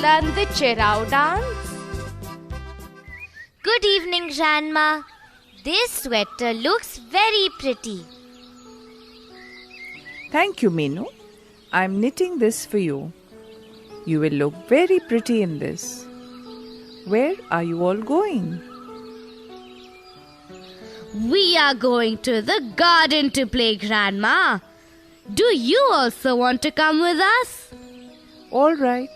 learn the Cherao dance? Good evening, Grandma. This sweater looks very pretty. Thank you, Meenu. I'm knitting this for you. You will look very pretty in this. Where are you all going? We are going to the garden to play, Grandma. Do you also want to come with us? All right.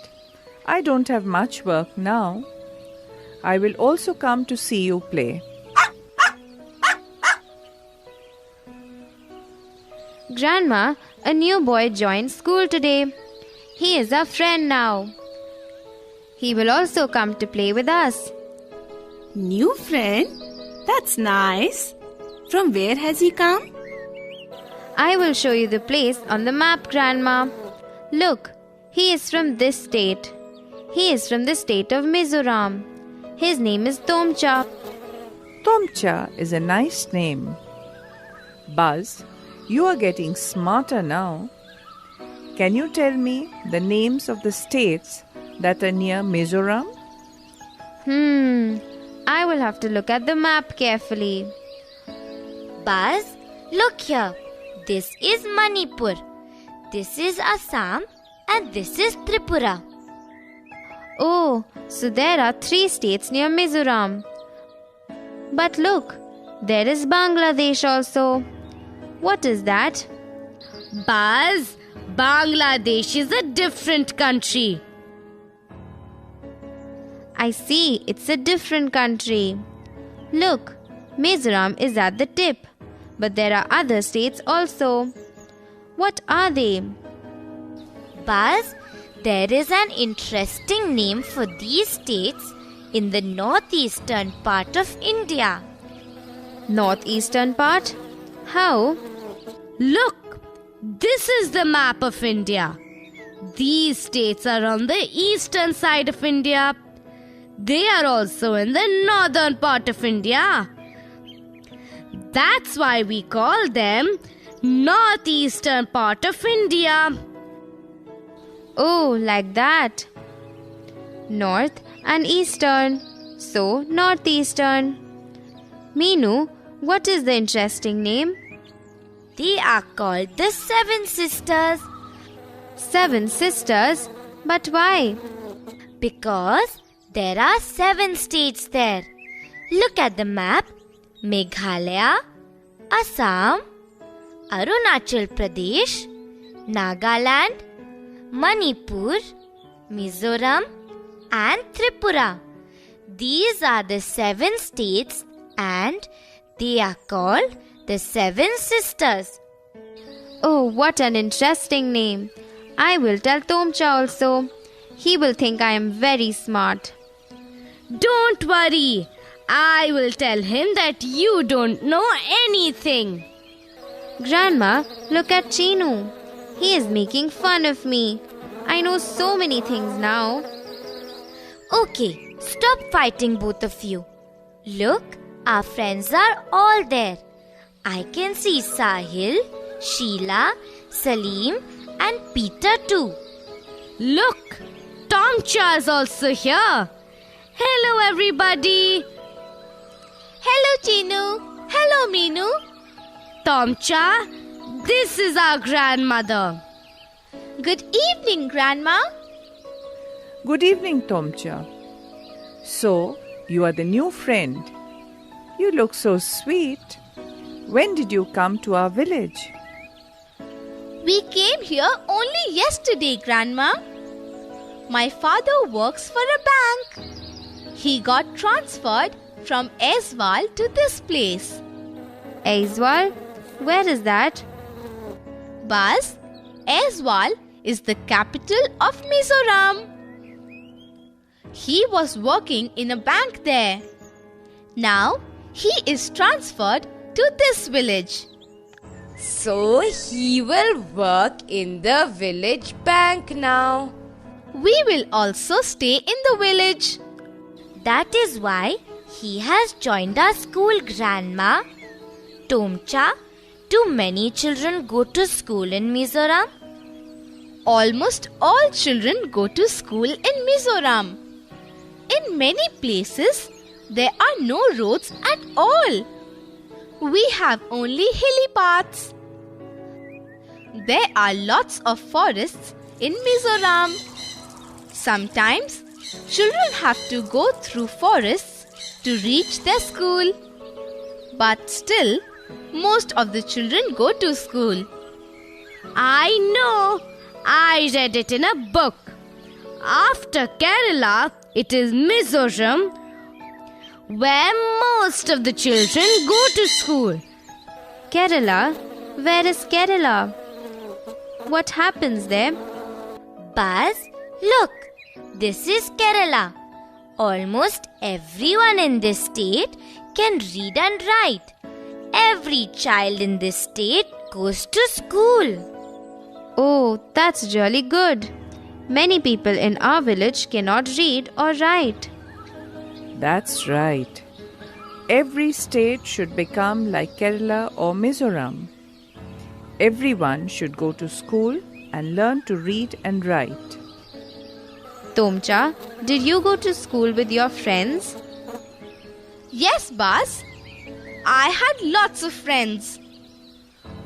I don't have much work now. I will also come to see you play. Grandma, a new boy joined school today. He is our friend now. He will also come to play with us. New friend? That's nice. From where has he come? I will show you the place on the map, Grandma. Look, he is from this state. He is from the state of Mizoram. His name is Tomcha. Tomcha is a nice name. Buzz, you are getting smarter now. Can you tell me the names of the states that are near Mizoram? I will have to look at the map carefully. Buzz, look here. This is Manipur. This is Assam. And this is Tripura. Oh, so there are 3 states near Mizoram. But look, there is Bangladesh also. What is that? Buzz, Bangladesh is a different country. I see, it's a different country. Look, Mizoram is at the tip, but there are other states also. What are they? Buzz, there is an interesting name for these states in the northeastern part of India. Northeastern part? How? Look, this is the map of India. These states are on the eastern side of India. They are also in the northern part of India. That's why we call them northeastern part of India. Oh, like that. North and eastern. So, northeastern. Meenu, what is the interesting name? They are called the Seven Sisters. 7 sisters? But why? Because there are 7 states there. Look at the map. Meghalaya, Assam, Arunachal Pradesh, Nagaland, Manipur, Mizoram and Tripura. These are the 7 states and they are called the 7 Sisters. Oh, what an interesting name. I will tell Tomcha also. He will think I am very smart. Don't worry. I will tell him that you don't know anything. Grandma, look at Chinu. He is making fun of me. I know so many things now. Okay, stop fighting both of you. Look, our friends are all there. I can see Sahil, Sheila, Salim and Peter too. Look, Tomcha is also here. Hello everybody. Hello Chinu. Hello Meenu. Tomcha, this is our grandmother. Good evening, Grandma. Good evening, Tomcha. So, you are the new friend. You look so sweet. When did you come to our village? We came here only yesterday, Grandma. My father works for a bank. He got transferred from Aizwal to this place. Aizwal? Where is that? Buzz, Aizwal is the capital of Mizoram. He was working in a bank there. Now, he is transferred to this village. So he will work in the village bank now. We will also stay in the village. That is why he has joined our school, Grandma. Tomcha, do many children go to school in Mizoram? Almost all children go to school in Mizoram. In many places, there are no roads at all. We have only hilly paths. There are lots of forests in Mizoram. Sometimes, children have to go through forests to reach their school. But still, most of the children go to school. I know. I read it in a book. After Kerala, it is Mizoram where most of the children go to school. Kerala? Where is Kerala? What happens there? Buzz, look, this is Kerala. Almost everyone in this state can read and write. Every child in this state goes to school. Oh, that's really good. Many people in our village cannot read or write. That's right. Every state should become like Kerala or Mizoram. Everyone should go to school and learn to read and write. Tomcha, did you go to school with your friends? Yes, Buzz. I had lots of friends.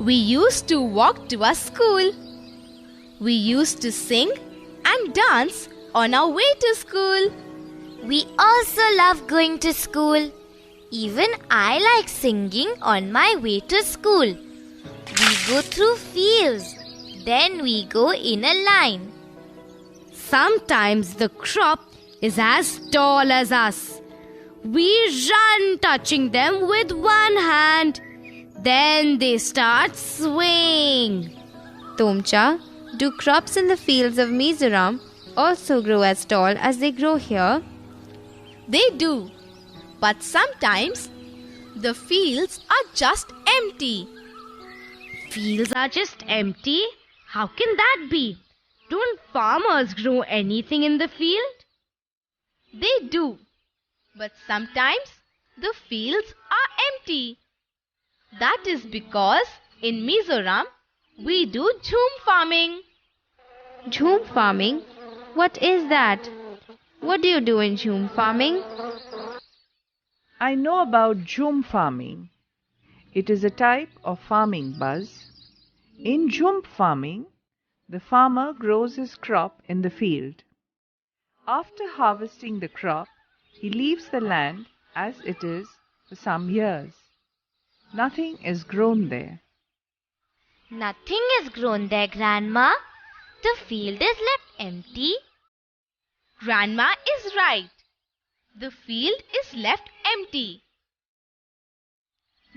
We used to walk to our school. We used to sing and dance on our way to school. We also love going to school. Even I like singing on my way to school. We go through fields. Then we go in a line. Sometimes the crop is as tall as us. We run touching them with one hand. Then they start swaying. Tomcha, do crops in the fields of Mizoram also grow as tall as they grow here? They do. But sometimes the fields are just empty. Fields are just empty? How can that be? Don't farmers grow anything in the field? They do. But sometimes the fields are empty. That is because in Mizoram we do jhum farming. Jhum farming? What is that? What do you do in jhum farming? I know about jhum farming. It is a type of farming, Buzz. In jhum farming, the farmer grows his crop in the field. After harvesting the crop, he leaves the land as it is for some years. Nothing is grown there. Nothing is grown there, Grandma. The field is left empty. Grandma is right. The field is left empty.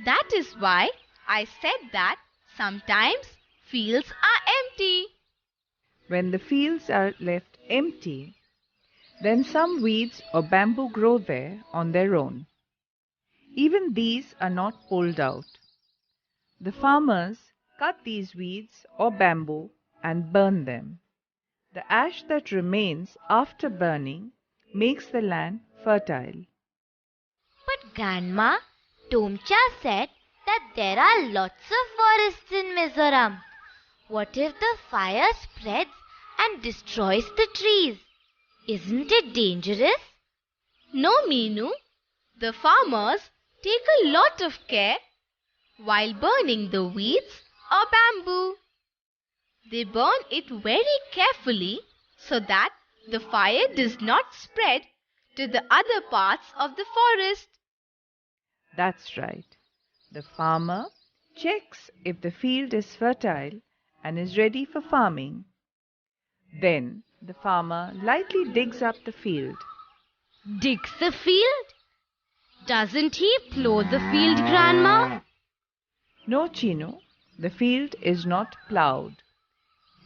That is why I said that sometimes fields are empty. When the fields are left empty, then some weeds or bamboo grow there on their own. Even these are not pulled out. The farmers cut these weeds or bamboo and burn them. The ash that remains after burning makes the land fertile. But Grandma, Tomcha said that there are lots of forests in Mizoram. What if the fire spreads and destroys the trees? Isn't it dangerous? No, Meenu. The farmers take a lot of care while burning the weeds or bamboo. They burn it very carefully so that the fire does not spread to the other parts of the forest. That's right. The farmer checks if the field is fertile and is ready for farming. Then the farmer lightly digs up the field. Digs the field? Doesn't he plough the field, Grandma? No, Chinu, the field is not ploughed.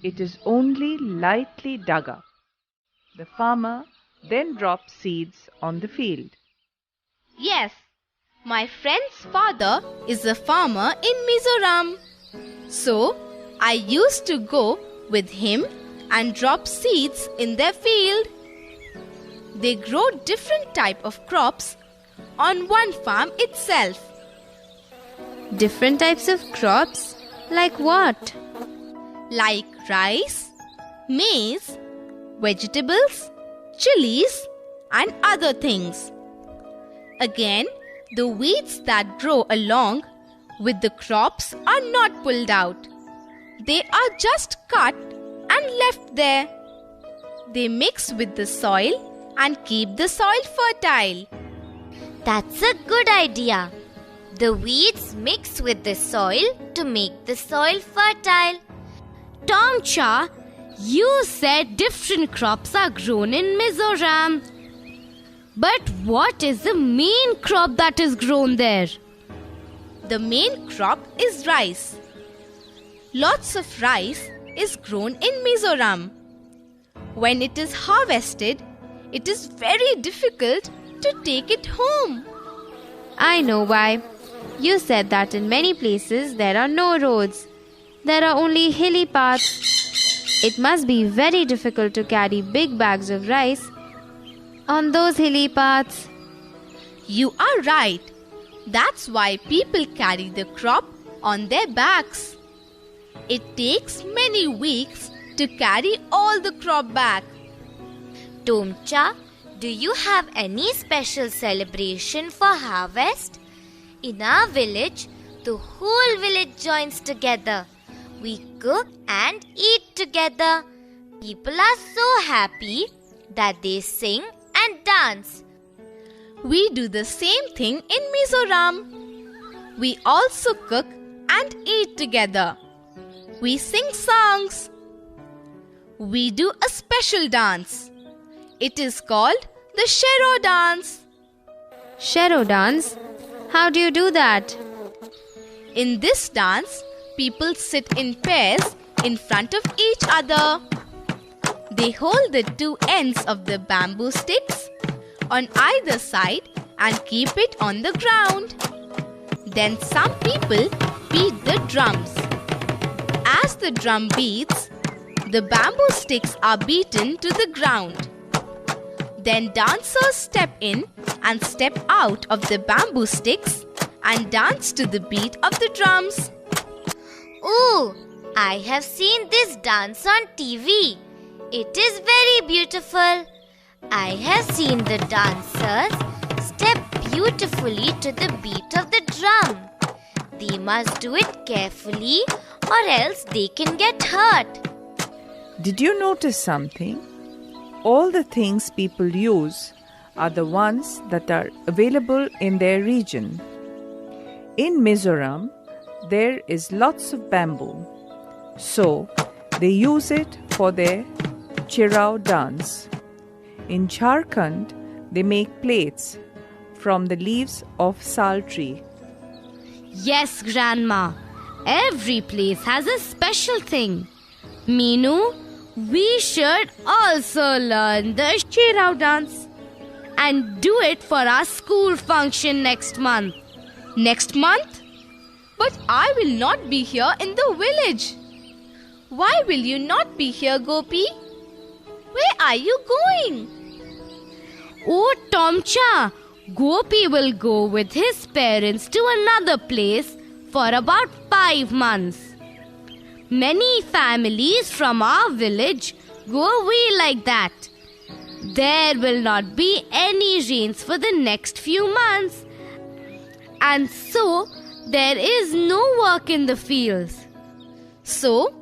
It is only lightly dug up. The farmer then drops seeds on the field. Yes, my friend's father is a farmer in Mizoram. So, I used to go with him and drop seeds in their field. They grow different type of crops on one farm itself. Different types of crops? Like what? Like rice, maize, vegetables, chilies, and other things. Again, the weeds that grow along with the crops are not pulled out. They are just cut and left there. They mix with the soil and keep the soil fertile. That's a good idea. The weeds mix with the soil to make the soil fertile. Tomcha, you said different crops are grown in Mizoram. But what is the main crop that is grown there? The main crop is rice. Lots of rice is grown in Mizoram. When it is harvested, it is very difficult to take it home. I know why. You said that in many places there are no roads. There are only hilly paths. It must be very difficult to carry big bags of rice on those hilly paths. You are right. That's why people carry the crop on their backs. It takes many weeks to carry all the crop back. Tomcha, do you have any special celebration for harvest? In our village, the whole village joins together. We cook and eat together. People are so happy that they sing and dance. We do the same thing in Mizoram. We also cook and eat together. We sing songs. We do a special dance. It is called the Shero dance. Shero dance? How do you do that? In this dance, people sit in pairs in front of each other. They hold the two ends of the bamboo sticks on either side and keep it on the ground. Then some people beat the drums. As the drum beats, the bamboo sticks are beaten to the ground. Then dancers step in and step out of the bamboo sticks and dance to the beat of the drums. Ooh, I have seen this dance on TV. It is very beautiful. I have seen the dancers step beautifully to the beat of the drum. They must do it carefully or else they can get hurt. Did you notice something? All the things people use are the ones that are available in their region. In Mizoram, there is lots of bamboo. So, they use it for their Chirao dance. In Jharkhand, they make plates from the leaves of sal tree. Yes, Grandma. Every place has a special thing. Meenu, we should also learn the Chirao dance and do it for our school function next month. Next month? But I will not be here in the village. Why will you not be here, Gopi? Where are you going? Oh, Tomcha, Gopi will go with his parents to another place for about 5 months. Many families from our village go away like that. There will not be any rains for the next few months. And so, there is no work in the fields. So,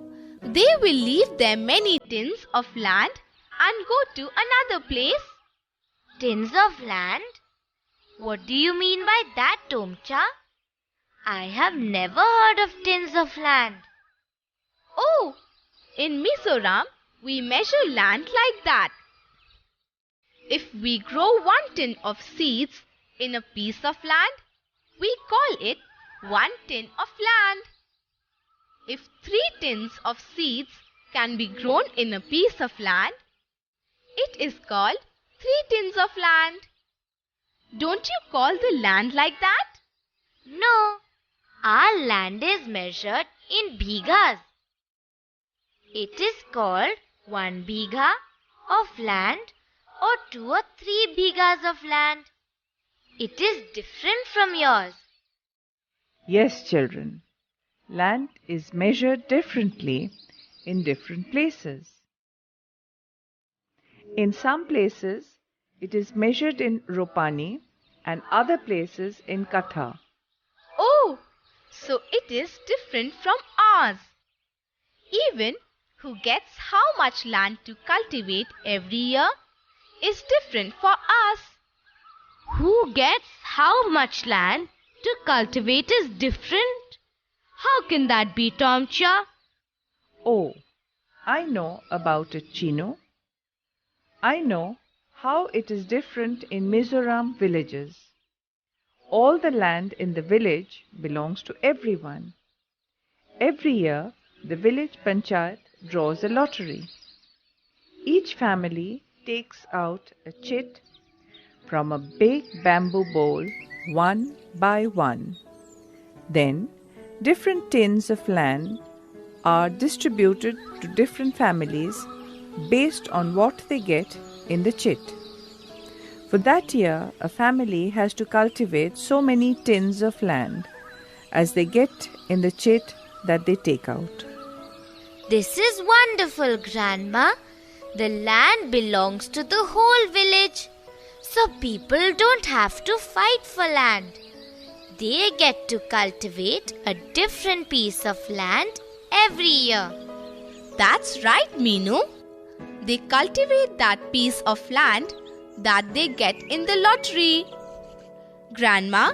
they will leave their many tins of land and go to another place. Tins of land? What do you mean by that, Tomcha? I have never heard of tins of land. Oh, in Mizoram, we measure land like that. If we grow 1 tin of seeds in a piece of land, we call it 1 tin of land. If 3 tins of seeds can be grown in a piece of land, it is called 3 tins of land. Don't you call the land like that? No, our land is measured in bhighas. It is called 1 bigha of land or 2 or 3 bhighas of land. It is different from yours. Yes, children. Land is measured differently in different places. In some places, it is measured in ropani and other places in katha. Oh, so it is different from ours. Even who gets how much land to cultivate every year is different for us. Who gets how much land to cultivate is different? How can that be, Tomcha? Oh, I know about it, Chino. I know how it is different in Mizoram villages. All the land in the village belongs to everyone. Every year, the village panchayat draws a lottery. Each family takes out a chit from a big bamboo bowl one by one. Then, different tins of land are distributed to different families based on what they get in the chit. For that year, a family has to cultivate so many tins of land as they get in the chit that they take out. This is wonderful, Grandma. The land belongs to the whole village, so people don't have to fight for land. They get to cultivate a different piece of land every year. That's right, Meenu. They cultivate that piece of land that they get in the lottery. Grandma,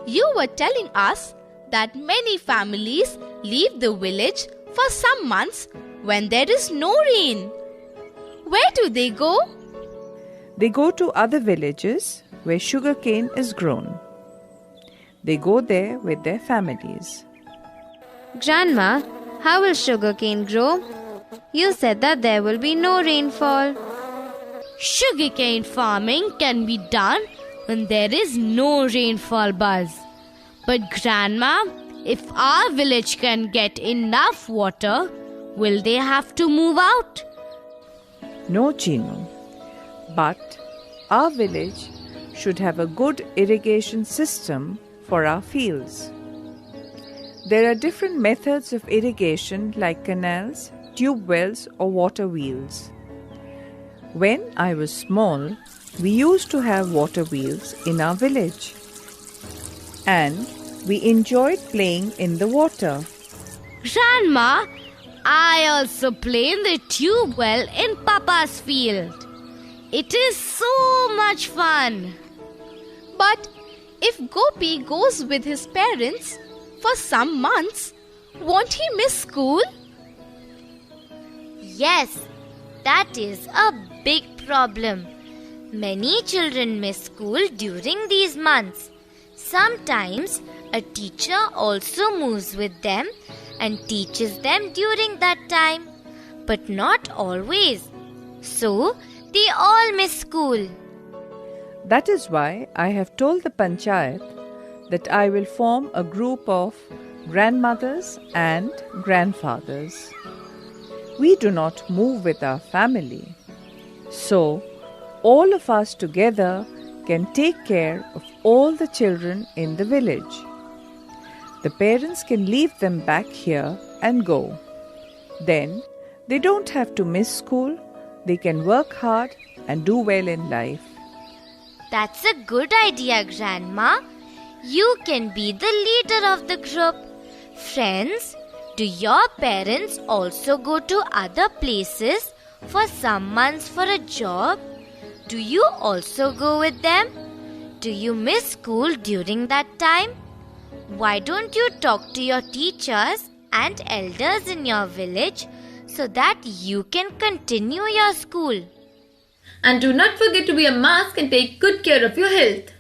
you were telling us that many families leave the village for some months when there is no rain. Where do they go? They go to other villages where sugarcane is grown. They go there with their families. Grandma, how will sugarcane grow? You said that there will be no rainfall. Sugarcane farming can be done when there is no rainfall, Buzz. But Grandma, if our village can get enough water, will they have to move out? No, Chino. But our village should have a good irrigation system for our fields. There are different methods of irrigation like canals, tube wells or water wheels. When I was small, we used to have water wheels in our village. And we enjoyed playing in the water. Grandma, I also play in the tube well in Papa's field. It is so much fun. But if Gopi goes with his parents for some months, won't he miss school? Yes, that is a big problem. Many children miss school during these months. Sometimes a teacher also moves with them and teaches them during that time, but not always. So, they all miss school. That is why I have told the panchayat that I will form a group of grandmothers and grandfathers. We do not move with our family. So, all of us together can take care of all the children in the village. The parents can leave them back here and go. Then, they don't have to miss school. They can work hard and do well in life. That's a good idea, Grandma. You can be the leader of the group. Friends, do your parents also go to other places for some months for a job? Do you also go with them? Do you miss school during that time? Why don't you talk to your teachers and elders in your village so that you can continue your school? And do not forget to wear a mask and take good care of your health.